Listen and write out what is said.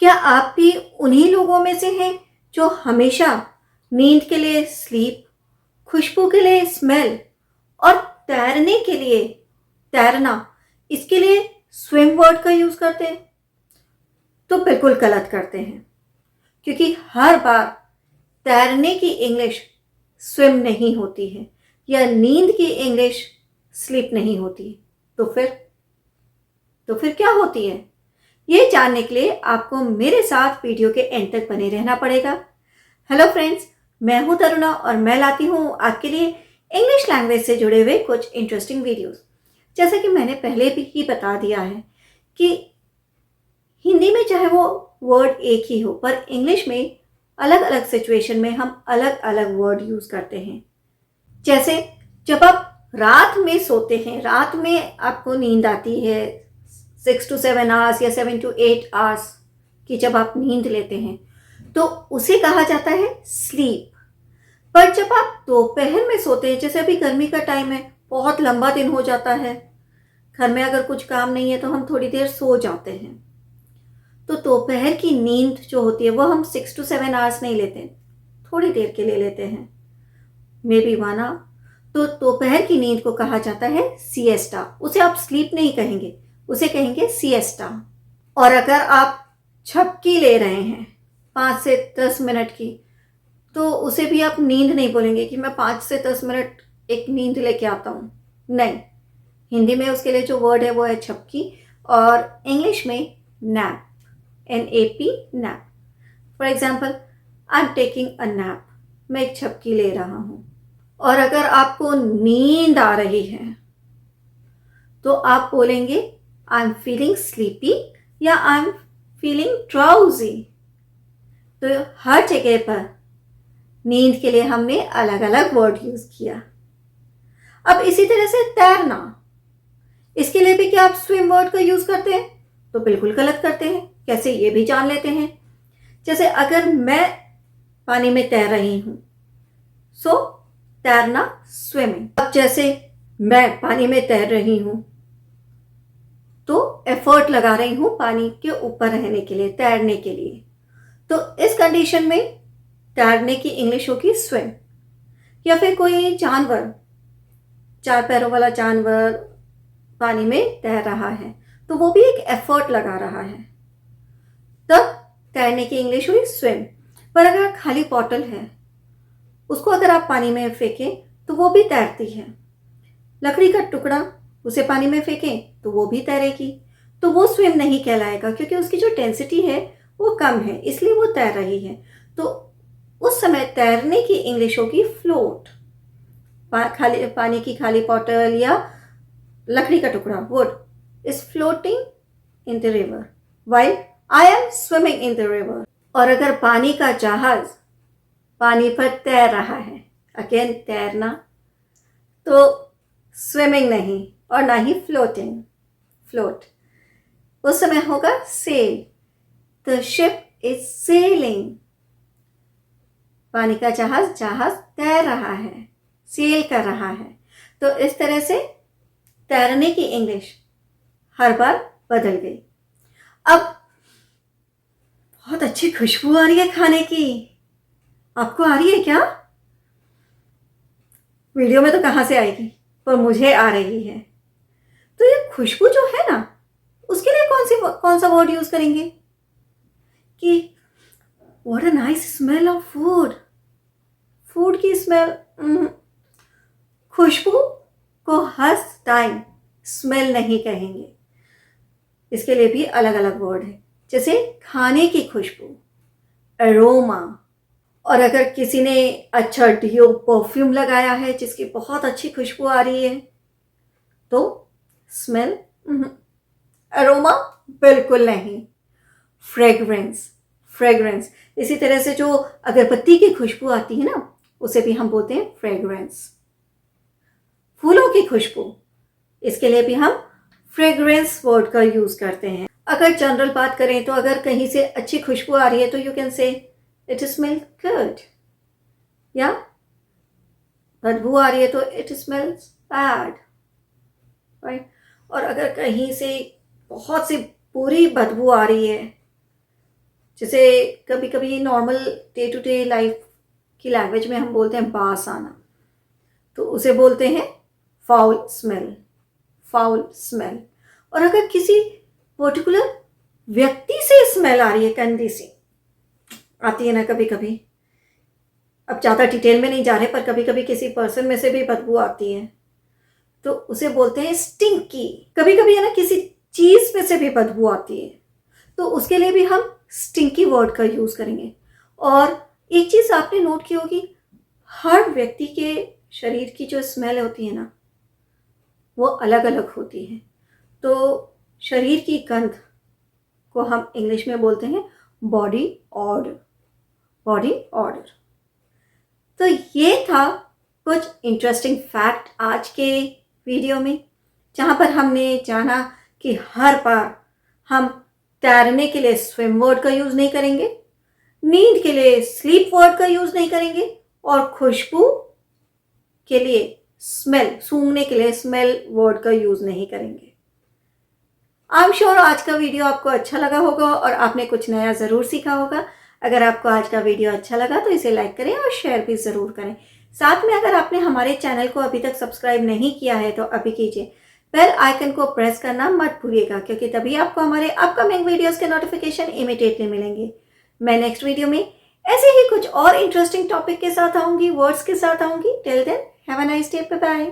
क्या आप भी उन्हीं लोगों में से हैं जो हमेशा नींद के लिए स्लीप, खुशबू के लिए स्मेल और तैरने के लिए तैरना, इसके लिए स्विम वर्ड का यूज करते हैं? तो बिल्कुल गलत करते हैं, क्योंकि हर बार तैरने की इंग्लिश स्विम नहीं होती है या नींद की इंग्लिश स्लीप नहीं होती। तो फिर क्या होती है? ये जानने के लिए आपको मेरे साथ वीडियो के एंड तक बने रहना पड़ेगा। हेलो फ्रेंड्स, मैं हूं तरुणा और मैं लाती हूं आपके लिए इंग्लिश लैंग्वेज से जुड़े हुए कुछ इंटरेस्टिंग वीडियोस। जैसा कि मैंने पहले भी ही बता दिया है कि हिंदी में चाहे वो वर्ड एक ही हो, पर इंग्लिश में अलग अलग सिचुएशन में हम अलग अलग वर्ड यूज करते हैं। जैसे जब आप रात में सोते हैं, रात में आपको नींद आती है 6 to 7 आवर्स या 7 to 8 आवर्स की, जब आप नींद लेते हैं तो उसे कहा जाता है स्लीप। पर जब आप दोपहर में सोते हैं, जैसे अभी गर्मी का टाइम है, बहुत लंबा दिन हो जाता है, घर में अगर कुछ काम नहीं है तो हम थोड़ी देर सो जाते हैं, तो दोपहर की नींद जो होती है वो हम 6 to 7 आवर्स नहीं लेते, थोड़ी देर के लिए लेते हैं, मे बी 1 आवर। तो दोपहर की नींद को कहा जाता है सिएस्टा। उसे आप स्लीप नहीं कहेंगे, उसे कहेंगे सिएस्टा। और अगर आप झपकी ले रहे हैं 5 से 10 मिनट की, तो उसे भी आप नींद नहीं बोलेंगे कि मैं 5 से 10 मिनट एक नींद लेके आता हूँ। नहीं, हिंदी में उसके लिए जो वर्ड है वो है झपकी, और इंग्लिश में nap, NAP, nap. For example, I am taking a nap, मैं एक झपकी ले रहा हूँ। और अगर आपको नींद आ रही है तो आप बोलेंगे आई एम फीलिंग स्लीपी या आई एम फीलिंग ड्राउजी। तो हर जगह पर नींद के लिए हमने अलग अलग वर्ड यूज किया। अब इसी तरह से तैरना, इसके लिए भी क्या आप स्विम वर्ड का यूज करते हैं? तो बिल्कुल गलत करते हैं। कैसे, ये भी जान लेते हैं। जैसे अगर मैं पानी में तैर रही हूं, सो तैरना स्विमिंग। अब जैसे मैं पानी में तैर रही हूं तो एफर्ट लगा रही हूं पानी के ऊपर रहने के लिए, तैरने के लिए, तो इस कंडीशन में तैरने की इंग्लिश होगी स्विम। या फिर कोई जानवर, 4 पैरों वाला जानवर पानी में तैर रहा है, तो वो भी एक एफर्ट लगा रहा है, तब तैरने की इंग्लिश हुई स्विम। पर अगर खाली बॉटल है, उसको अगर आप पानी में फेंकें तो वो भी तैरती है। लकड़ी का टुकड़ा, उसे पानी में फेंकें तो वो भी तैरेगी, तो वो स्विम नहीं कहलाएगा, क्योंकि उसकी जो डेंसिटी है वो कम है, इसलिए वो तैर रही है। तो उस समय तैरने की इंग्लिश होगी फ्लोट। खाली पानी की खाली बॉटल या लकड़ी का टुकड़ा, would, is floating in the river while I am swimming in the river. और अगर पानी का जहाज पानी पर तैर रहा है, अगेन तैरना, तो स्विमिंग नहीं और ना ही फ्लोटिंग, फ्लोट, उस समय होगा sail. The ship is sailing. पानी का जहाज तैर रहा है, सेल कर रहा है। तो इस तरह से तैरने की इंग्लिश हर बार बदल गई। अब बहुत अच्छी खुशबू आ रही है खाने की, आपको आ रही है क्या? वीडियो में तो कहाँ से आएगी, पर मुझे आ रही है। तो ये खुशबू जो है ना, उसके लिए कौन सा वर्ड यूज करेंगे कि what a nice smell of food. Food की स्मेल, खुशबू को हर टाइम स्मेल नहीं कहेंगे, इसके लिए भी अलग अलग वर्ड है। जैसे खाने की खुशबू, एरोमा। और अगर किसी ने अच्छा डियो परफ्यूम लगाया है जिसकी बहुत अच्छी खुशबू आ रही है, तो स्मेल, एरोमा बिल्कुल नहीं, फ्रेग्रेंस, फ्रेग्रेंस। इसी तरह से जो अगरबत्ती की खुशबू आती है ना, उसे भी हम बोलते हैं फ्रेग्रेंस। फूलों की खुशबू, इसके लिए भी हम फ्रेग्रेंस वर्ड का यूज करते हैं। अगर जनरल बात करें तो अगर कहीं से अच्छी खुशबू आ रही है तो you can say it smells good, या बदबू आ रही है तो इट स्मेल्स बैड, राइट। और अगर कहीं से बहुत सी बुरी बदबू आ रही है जैसे कभी कभी normal day to day life की लैंग्वेज में हम बोलते हैं बास आना, तो उसे बोलते हैं फाउल स्मेल, फाउल स्मेल। और अगर किसी पर्टिकुलर व्यक्ति से स्मेल आ रही है, गंदी सी आती है ना कभी कभी, अब ज़्यादा डिटेल में नहीं जा रहे, पर कभी कभी किसी पर्सन में से भी बदबू आती है, तो उसे बोलते हैं स्टिंकी। कभी कभी है ना किसी चीज़ में से भी बदबू आती है, तो उसके लिए भी हम स्टिंकी वर्ड का यूज़ करेंगे। और एक चीज़ आपने नोट की होगी, हर व्यक्ति के शरीर की जो स्मेल होती है ना, वो अलग अलग होती है। तो शरीर की गंध को हम इंग्लिश में बोलते हैं बॉडी ऑडर, बॉडी ऑडर। तो ये था कुछ इंटरेस्टिंग फैक्ट आज के वीडियो में, जहाँ पर हमने जाना कि हर बार हम तैरने के लिए स्विम वर्ड का यूज़ नहीं करेंगे, नींद के लिए स्लीप वर्ड का यूज़ नहीं करेंगे, और खुशबू के लिए स्मेल, सूंघने के लिए स्मेल वर्ड का यूज़ नहीं करेंगे। आई एम श्योर आज का वीडियो आपको अच्छा लगा होगा और आपने कुछ नया ज़रूर सीखा होगा। अगर आपको आज का वीडियो अच्छा लगा तो इसे लाइक करें और शेयर भी ज़रूर करें। साथ में अगर आपने हमारे चैनल को अभी तक सब्सक्राइब नहीं किया है तो अभी कीजिए। बेल आइकन को प्रेस करना मत भूलिएगा, क्योंकि तभी आपको हमारे अपकमिंग वीडियोस के नोटिफिकेशन इमीडिएटली मिलेंगे। मैं नेक्स्ट वीडियो में ऐसे ही कुछ और इंटरेस्टिंग टॉपिक के साथ आऊँगी, वर्ड्स के साथ आऊँगी। Till then have a nice day, bye bye.